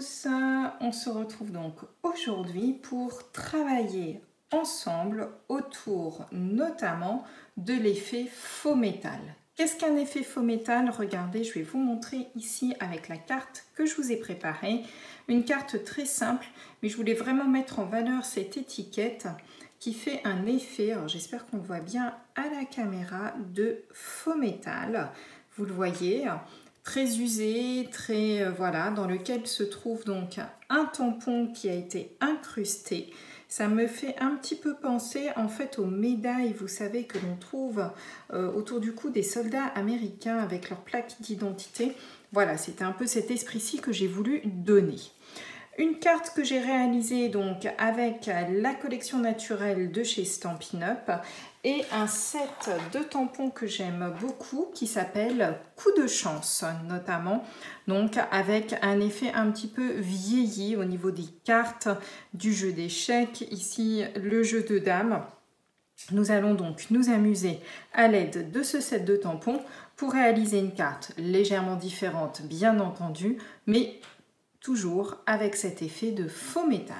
tous, on se retrouve donc aujourd'hui pour travailler ensemble autour notamment de l'effet faux métal. Qu'est-ce qu'un effet faux métal? Regardez, je vais vous montrer ici avec la carte que je vous ai préparée. Une carte très simple, mais je voulais vraiment mettre en valeur cette étiquette qui fait un effet, alors j'espère qu'on le voit bien à la caméra, de faux métal. Vous le voyez, très usé, très voilà, dans lequel se trouve donc un tampon qui a été incrusté. Ça me fait un petit peu penser en fait aux médailles, vous savez, que l'on trouve autour du cou des soldats américains avec leur plaque d'identité. Voilà, c'était un peu cet esprit-ci que j'ai voulu donner. Une carte que j'ai réalisée donc avec la collection naturelle de chez Stampin' Up et un set de tampons que j'aime beaucoup qui s'appelle Coup de chance notamment, donc avec un effet un petit peu vieilli au niveau des cartes du jeu d'échecs, ici le jeu de dames. Nous allons donc nous amuser à l'aide de ce set de tampons pour réaliser une carte légèrement différente bien entendu, mais toujours avec cet effet de faux métal.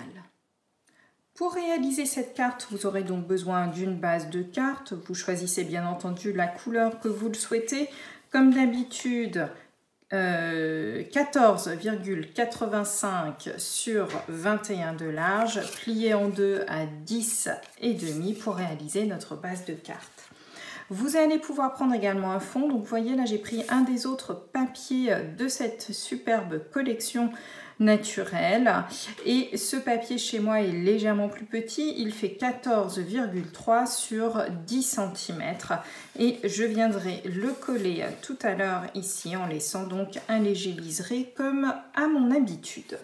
Pour réaliser cette carte, vous aurez donc besoin d'une base de cartes. Vous choisissez bien entendu la couleur que vous le souhaitez. Comme d'habitude, 14,85 sur 21 de large, plié en deux à 10,5 pour réaliser notre base de cartes. Vous allez pouvoir prendre également un fond. Donc vous voyez là, j'ai pris un des autres papiers de cette superbe collection naturelle. Et ce papier chez moi est légèrement plus petit. Il fait 14,3 sur 10 cm. Et je viendrai le coller tout à l'heure ici en laissant donc un léger liseré comme à mon habitude.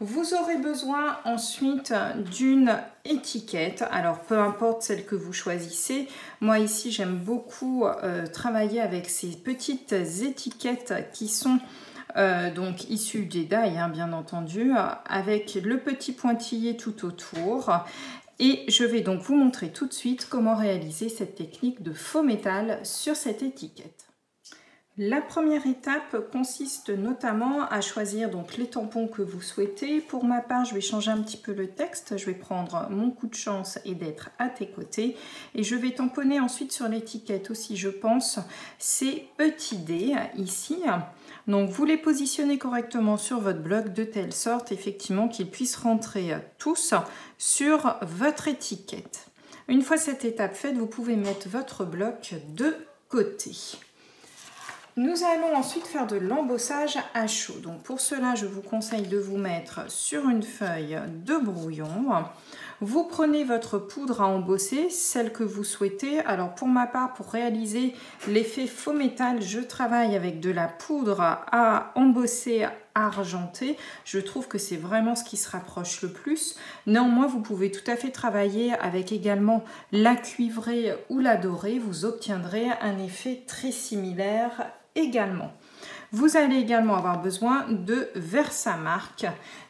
Vous aurez besoin ensuite d'une étiquette, alors peu importe celle que vous choisissez. Moi ici j'aime beaucoup travailler avec ces petites étiquettes qui sont donc issues des die, hein, bien entendu, avec le petit pointillé tout autour. Et je vais donc vous montrer tout de suite comment réaliser cette technique de faux métal sur cette étiquette. La première étape consiste notamment à choisir donc les tampons que vous souhaitez. Pour ma part, je vais changer un petit peu le texte. Je vais prendre mon coup de chance et d'être à tes côtés. Et je vais tamponner ensuite sur l'étiquette aussi, je pense, ces petits dés ici. Donc vous les positionnez correctement sur votre bloc de telle sorte effectivement qu'ils puissent rentrer tous sur votre étiquette. Une fois cette étape faite, vous pouvez mettre votre bloc de côté. Nous allons ensuite faire de l'embossage à chaud. Donc pour cela, je vous conseille de vous mettre sur une feuille de brouillon. Vous prenez votre poudre à embosser, celle que vous souhaitez. Alors pour ma part, pour réaliser l'effet faux métal, je travaille avec de la poudre à embosser argentée. Je trouve que c'est vraiment ce qui se rapproche le plus. Néanmoins, vous pouvez tout à fait travailler avec également la cuivrée ou la dorée. Vous obtiendrez un effet très similaire également. Vous allez également avoir besoin de Versamark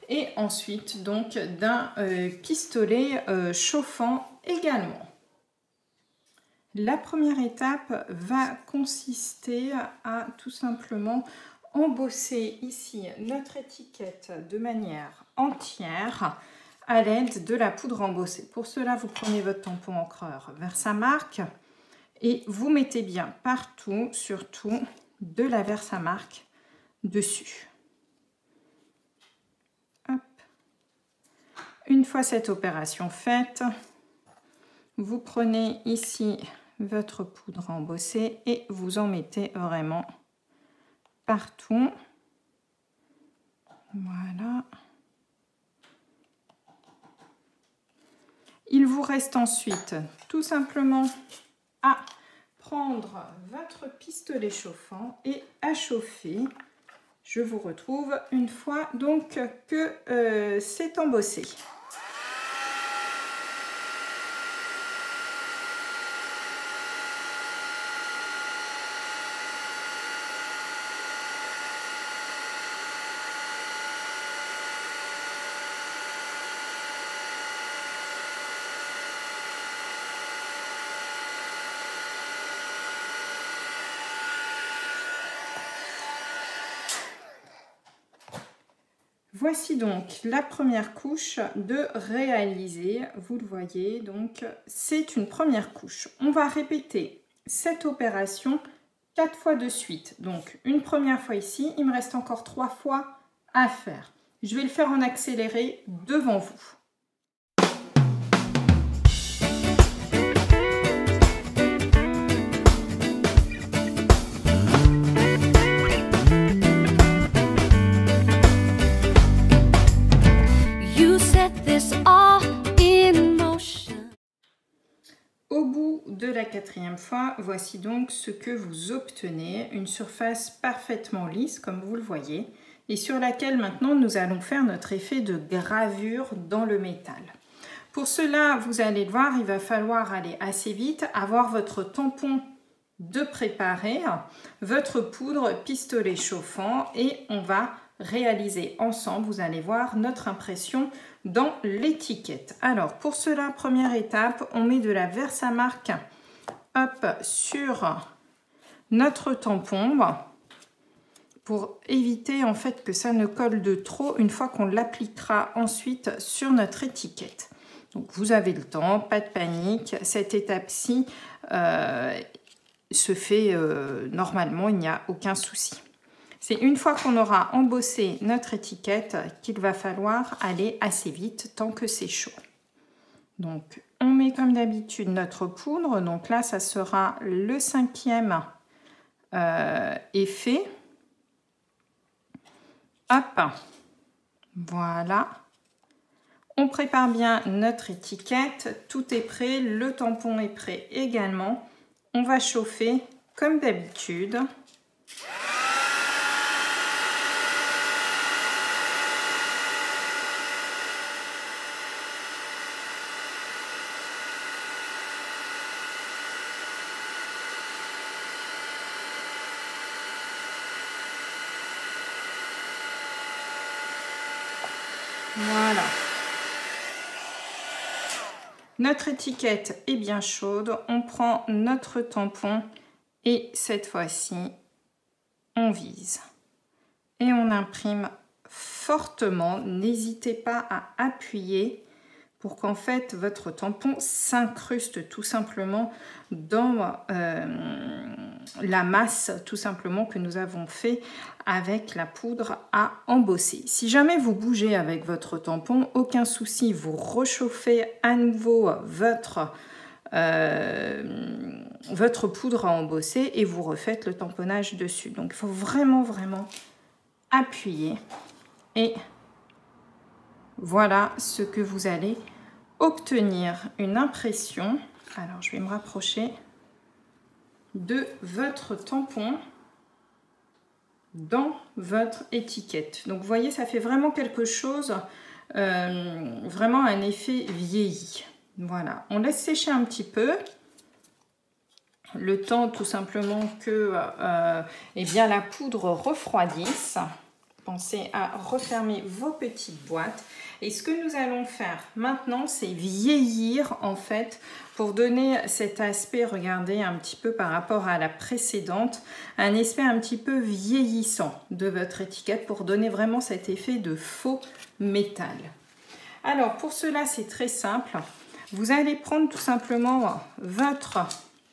et ensuite donc d'un pistolet chauffant également. La première étape va consister à tout simplement embosser ici notre étiquette de manière entière à l'aide de la poudre embossée. Pour cela, vous prenez votre tampon encreur Versamark et vous mettez bien partout, surtout de la Versamark dessus. Hop. Une fois cette opération faite, vous prenez ici votre poudre embossée et vous en mettez vraiment partout. Voilà. Il vous reste ensuite tout simplement à prendre votre pistolet chauffant et à chauffer. Je vous retrouve une fois donc que c'est embossé. Voici donc la première couche de réaliser. Vous le voyez, donc c'est une première couche. On va répéter cette opération 4 fois de suite. Donc une première fois ici, il me reste encore 3 fois à faire. Je vais le faire en accéléré devant vous. Au bout de la 4e fois, voici donc ce que vous obtenez, une surface parfaitement lisse comme vous le voyez et sur laquelle maintenant nous allons faire notre effet de gravure dans le métal. Pour cela, vous allez le voir, il va falloir aller assez vite, avoir votre tampon de préparer, votre poudre, pistolet chauffant et on va réaliser ensemble, vous allez voir, notre impression dans l'étiquette. Alors pour cela, première étape, on met de la Versamark sur notre tampon pour éviter en fait que ça ne colle de trop une fois qu'on l'appliquera ensuite sur notre étiquette. Donc vous avez le temps, pas de panique, cette étape-ci se fait normalement, il n'y a aucun souci. C'est une fois qu'on aura embossé notre étiquette qu'il va falloir aller assez vite tant que c'est chaud. Donc on met comme d'habitude notre poudre, donc là ça sera le 5e effet. Hop, voilà. On prépare bien notre étiquette, tout est prêt, le tampon est prêt également. On va chauffer comme d'habitude. Voilà. Notre étiquette est bien chaude. On prend notre tampon et cette fois-ci, on vise. Et on imprime fortement. N'hésitez pas à appuyer pour qu'en fait votre tampon s'incruste tout simplement dans la masse tout simplement que nous avons fait avec la poudre à embosser. Si jamais vous bougez avec votre tampon, aucun souci, vous rechauffez à nouveau votre poudre à embosser et vous refaites le tamponnage dessus. Donc il faut vraiment appuyer et voilà ce que vous allez obtenir, une impression. Alors je vais me rapprocher de votre tampon dans votre étiquette. Donc vous voyez, ça fait vraiment quelque chose, vraiment un effet vieilli. Voilà, on laisse sécher un petit peu. Le temps tout simplement que eh bien, la poudre refroidisse. Pensez à refermer vos petites boîtes. Et ce que nous allons faire maintenant, c'est vieillir en fait pour donner cet aspect, regardez un petit peu par rapport à la précédente, un aspect un petit peu vieillissant de votre étiquette pour donner vraiment cet effet de faux métal. Alors pour cela, c'est très simple. Vous allez prendre tout simplement votre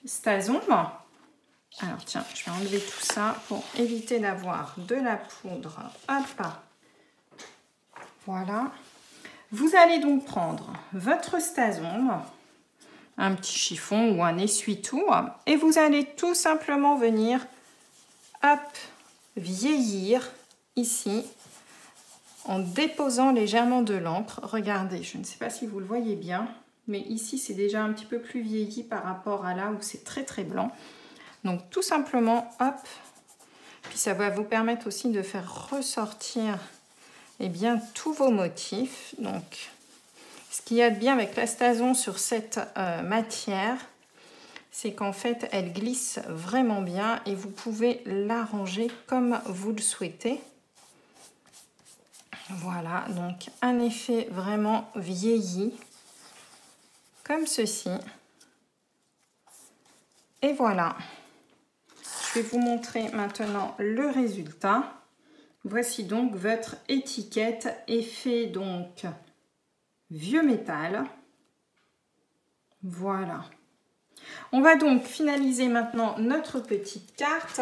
Stason. Alors tiens, je vais enlever tout ça pour éviter d'avoir de la poudre. Hop, voilà. Vous allez donc prendre votre Stason, un petit chiffon ou un essuie-tout, et vous allez tout simplement venir, hop, vieillir ici en déposant légèrement de l'encre. Regardez, je ne sais pas si vous le voyez bien, mais ici c'est déjà un petit peu plus vieilli par rapport à là où c'est très blanc. Donc tout simplement, hop, puis ça va vous permettre aussi de faire ressortir eh bien, tous vos motifs. Donc ce qu'il y a de bien avec la Stason sur cette matière, c'est qu'en fait elle glisse vraiment bien et vous pouvez l'arranger comme vous le souhaitez. Voilà, donc un effet vraiment vieilli, comme ceci. Et voilà. Je vais vous montrer maintenant le résultat. Voici donc votre étiquette effet donc vieux métal. Voilà. On va donc finaliser maintenant notre petite carte.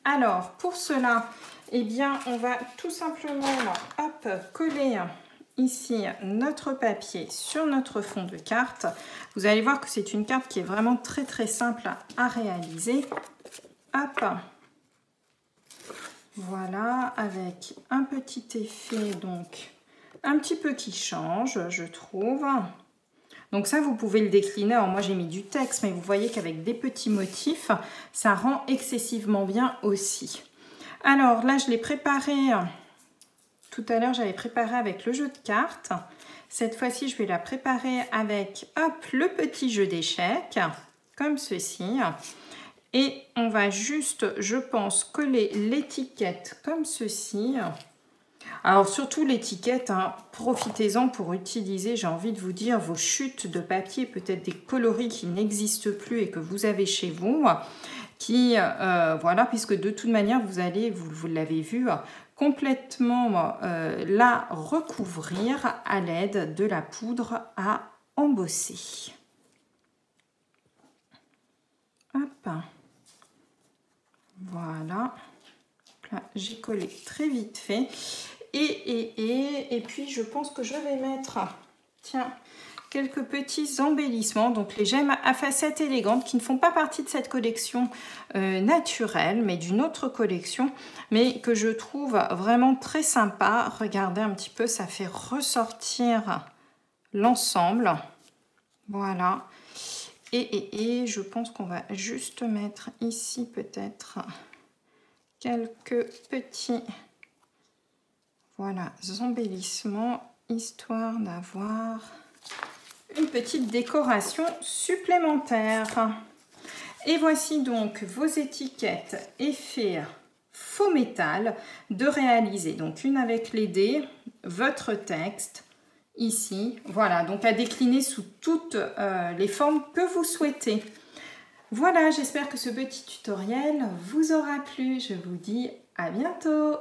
Alors pour cela, eh bien on va tout simplement hop, coller ici notre papier sur notre fond de carte. Vous allez voir que c'est une carte qui est vraiment très simple à réaliser. Hop. Voilà, avec un petit effet donc un petit peu qui change, je trouve. Donc ça, vous pouvez le décliner. Alors moi, j'ai mis du texte, mais vous voyez qu'avec des petits motifs, ça rend excessivement bien aussi. Alors là, je l'ai préparé. Tout à l'heure, j'avais préparé avec le jeu de cartes. Cette fois-ci, je vais la préparer avec hop, le petit jeu d'échecs, comme ceci. Et on va juste, je pense, coller l'étiquette comme ceci. Alors surtout l'étiquette, hein, profitez-en pour utiliser, j'ai envie de vous dire, vos chutes de papier, peut-être des coloris qui n'existent plus et que vous avez chez vous. Voilà, puisque de toute manière, vous allez, vous l'avez vu, complètement la recouvrir à l'aide de la poudre à embosser. Hop. Voilà, là j'ai collé très vite fait et puis je pense que je vais mettre, tiens, quelques petits embellissements, donc les gemmes à facettes élégantes qui ne font pas partie de cette collection naturelle, mais d'une autre collection, mais que je trouve vraiment très sympa. Regardez un petit peu, ça fait ressortir l'ensemble, voilà. Et je pense qu'on va juste mettre ici peut-être quelques petits embellissements, histoire d'avoir une petite décoration supplémentaire. Et voici donc vos étiquettes effet faux métal de réaliser. Donc une avec les dés, votre texte, ici, voilà, donc à décliner sous toutes les formes que vous souhaitez. Voilà, j'espère que ce petit tutoriel vous aura plu. Je vous dis à bientôt.